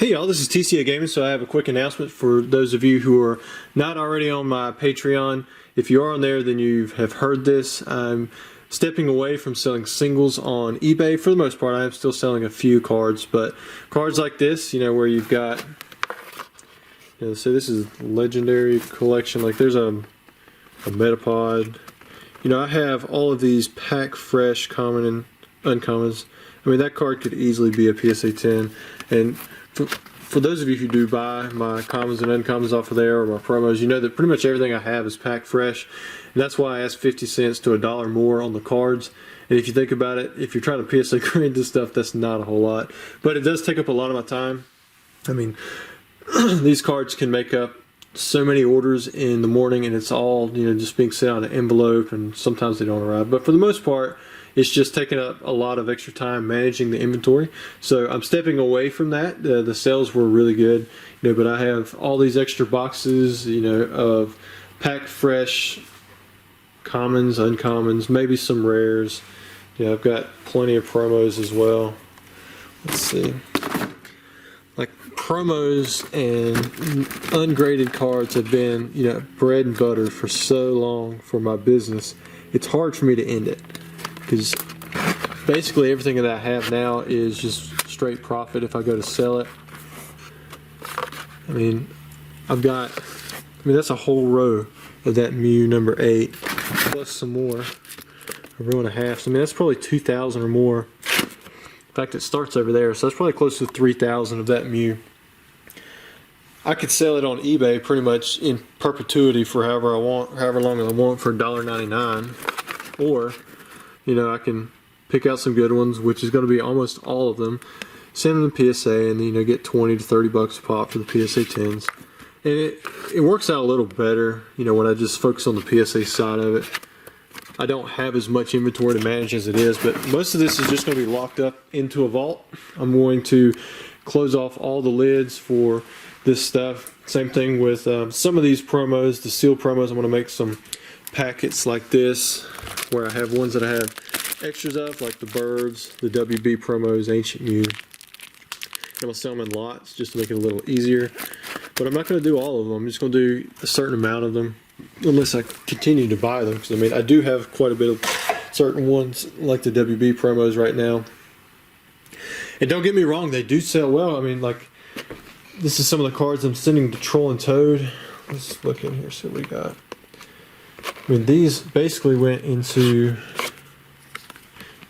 Hey y'all, this is TCA Gaming, so I have a quick announcement for those of you who are not already on my Patreon. If you are on there, then you have heard this. I'm stepping away from selling singles on eBay. For the most part, I am still selling a few cards, but cards like this, where you've got, so this is legendary collection. Like there's a Metapod. I have all of these pack fresh common and uncommons. I mean, that card could easily be a PSA 10. And for those of you who do buy my commons and uncommons off of there, or my promos, you know that pretty much everything I have is pack fresh. And that's why I ask 50 cents to $1 more on the cards. And if you think about it, if you're trying to PSA grade this stuff, that's not a whole lot. But it does take up a lot of my time. I mean, these cards can make up so many orders in the morning, and it's all, just being sent out in an envelope, and sometimes they don't arrive. But for the most part, it's just taking up a lot of extra time managing the inventory. So I'm stepping away from that. The sales were really good, but I have all these extra boxes, of packed fresh commons, uncommons, maybe some rares. I've got plenty of promos as well. Let's see. Like promos and ungraded cards have been, bread and butter for so long for my business. It's hard for me to end it, because basically everything that I have now is just straight profit if I go to sell it. I mean, that's a whole row of that Mew number 8, plus some more, a row and a half. So, that's probably 2,000 or more. In fact, it starts over there, so that's probably close to 3,000 of that Mew. I could sell it on eBay pretty much in perpetuity for however long I want, for $1.99, or I can pick out some good ones, which is going to be almost all of them, send them to PSA, and then get 20 to 30 bucks a pop for the PSA 10s. And it works out a little better, when I just focus on the PSA side of it. I don't have as much inventory to manage as it is, but most of this is just going to be locked up into a vault. I'm going to close off all the lids for this stuff. Same thing with some of these promos, the sealed promos. I'm going to make some packets like this, where I have ones that I have extras of, like the Birds, the WB promos, Ancient Mew. I'm going to sell them in lots just to make it a little easier. But I'm not going to do all of them. I'm just going to do a certain amount of them, unless I continue to buy them. Because I do have quite a bit of certain ones, like the WB promos right now. And don't get me wrong, they do sell well. This is some of the cards I'm sending to Troll and Toad. Let's look in here, see what we got. These basically went into,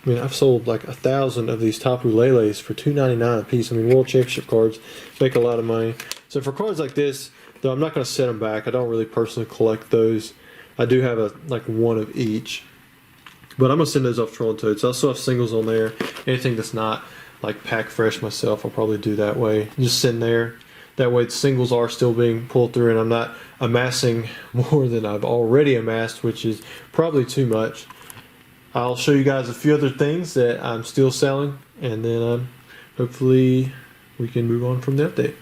I've sold like 1,000 of these Tapu Leles for $2.99 a piece. World Championship cards make a lot of money. So for cards like this, though, I'm not going to set them back. I don't really personally collect those. I do have one of each. But I'm going to send those off Troll and Toad. So I still have singles on there. Anything that's not like pack fresh myself, I'll probably do that way. Just send there. That way the singles are still being pulled through, and I'm not amassing more than I've already amassed, which is probably too much. I'll show you guys a few other things that I'm still selling, and then hopefully we can move on from the update.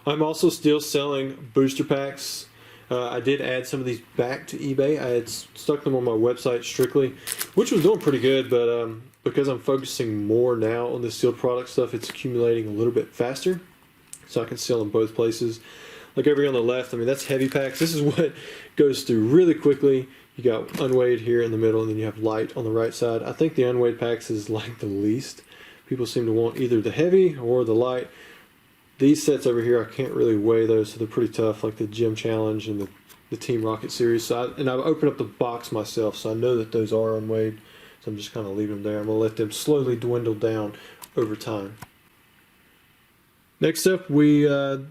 I'm also still selling booster packs. I did add some of these back to eBay. I had stuck them on my website strictly, which was doing pretty good, but because I'm focusing more now on the sealed product stuff, it's accumulating a little bit faster, so I can sell in both places. Like over here on the left, that's heavy packs. This is what goes through really quickly. You got unweighed here in the middle, and then you have light on the right side. I think the unweighed packs is like the least. People seem to want either the heavy or the light. These sets over here, I can't really weigh those, so they're pretty tough, like the Gym Challenge and the Team Rocket series. So I've opened up the box myself, so I know that those are unweighed. So I'm just kind of leaving them there. I'm going to let them slowly dwindle down over time. Next up, we will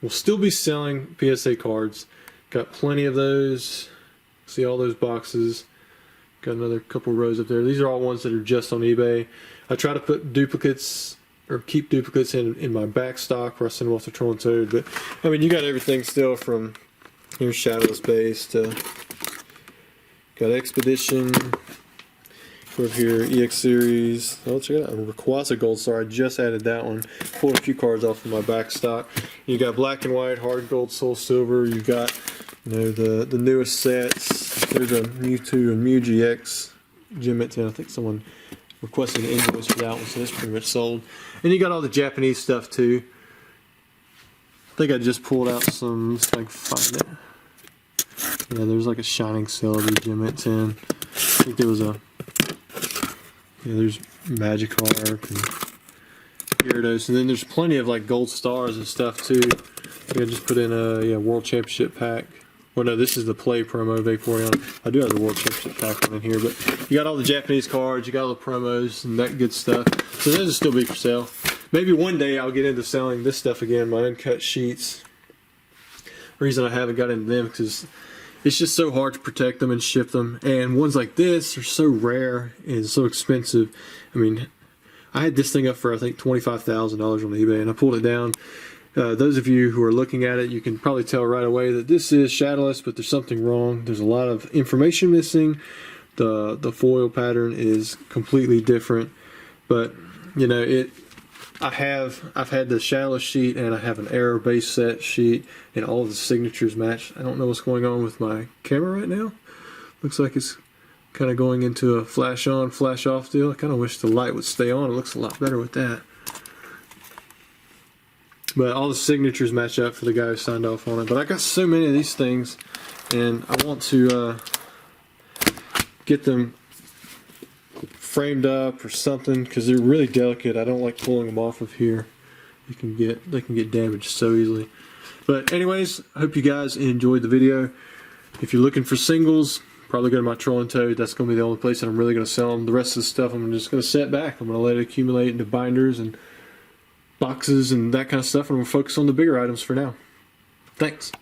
still be selling PSA cards. Got plenty of those. See all those boxes. Got another couple rows up there. These are all ones that are just on eBay. I try to put duplicates, or keep duplicates in my back stock where I send them off to Troll and Toad. But you got everything still from here's Shadowless Base to got Expedition. Over here, EX Series. Oh, check it out. Rayquaza Gold Star. I just added that one. Pulled a few cards off of my back stock. You got Black and White, Hard Gold, Soul Silver. You got the newest sets. There's a Mewtwo and Mew GX Gym at 10. I think someone requested an invoice for that one, so that's pretty much sold. And you got all the Japanese stuff too. I think I just pulled out some, let's see if I can find it. Yeah, there's like a Shining Celebi Gem at 10. I think there was a, yeah, there's Magikarp and Gyarados, and then there's plenty of like gold stars and stuff too. I just put in a World Championship pack. Well, no, this is the Play promo Vaporeon. I do have the World Championship pack one in here, but you got all the Japanese cards, you got all the promos and that good stuff. So those will still be for sale. Maybe one day I'll get into selling this stuff again, my uncut sheets. The reason I haven't got into them because it's just so hard to protect them and ship them. And ones like this are so rare and so expensive. I mean, I had this thing up for I think $25,000 on eBay, and I pulled it down. Those of you who are looking at it, you can probably tell right away that this is shadowless, but there's something wrong. There's a lot of information missing. The foil pattern is completely different. But you know, I've had the shadowless sheet, and I have an error base set sheet, and all of the signatures match. I don't know what's going on with my camera right now. Looks like it's kind of going into a flash on, flash off deal. I kind of wish the light would stay on. It looks a lot better with that. But all the signatures match up for the guy who signed off on it. But I got so many of these things, and I want to get them framed up or something because they're really delicate. I don't like pulling them off of here. They can get damaged so easily. But anyways, I hope you guys enjoyed the video. If you're looking for singles, probably go to my Troll and Toad. That's going to be the only place that I'm really going to sell them. The rest of the stuff I'm just going to set back. I'm going to let it accumulate into binders and boxes and that kind of stuff, and we'll focus on the bigger items for now. Thanks.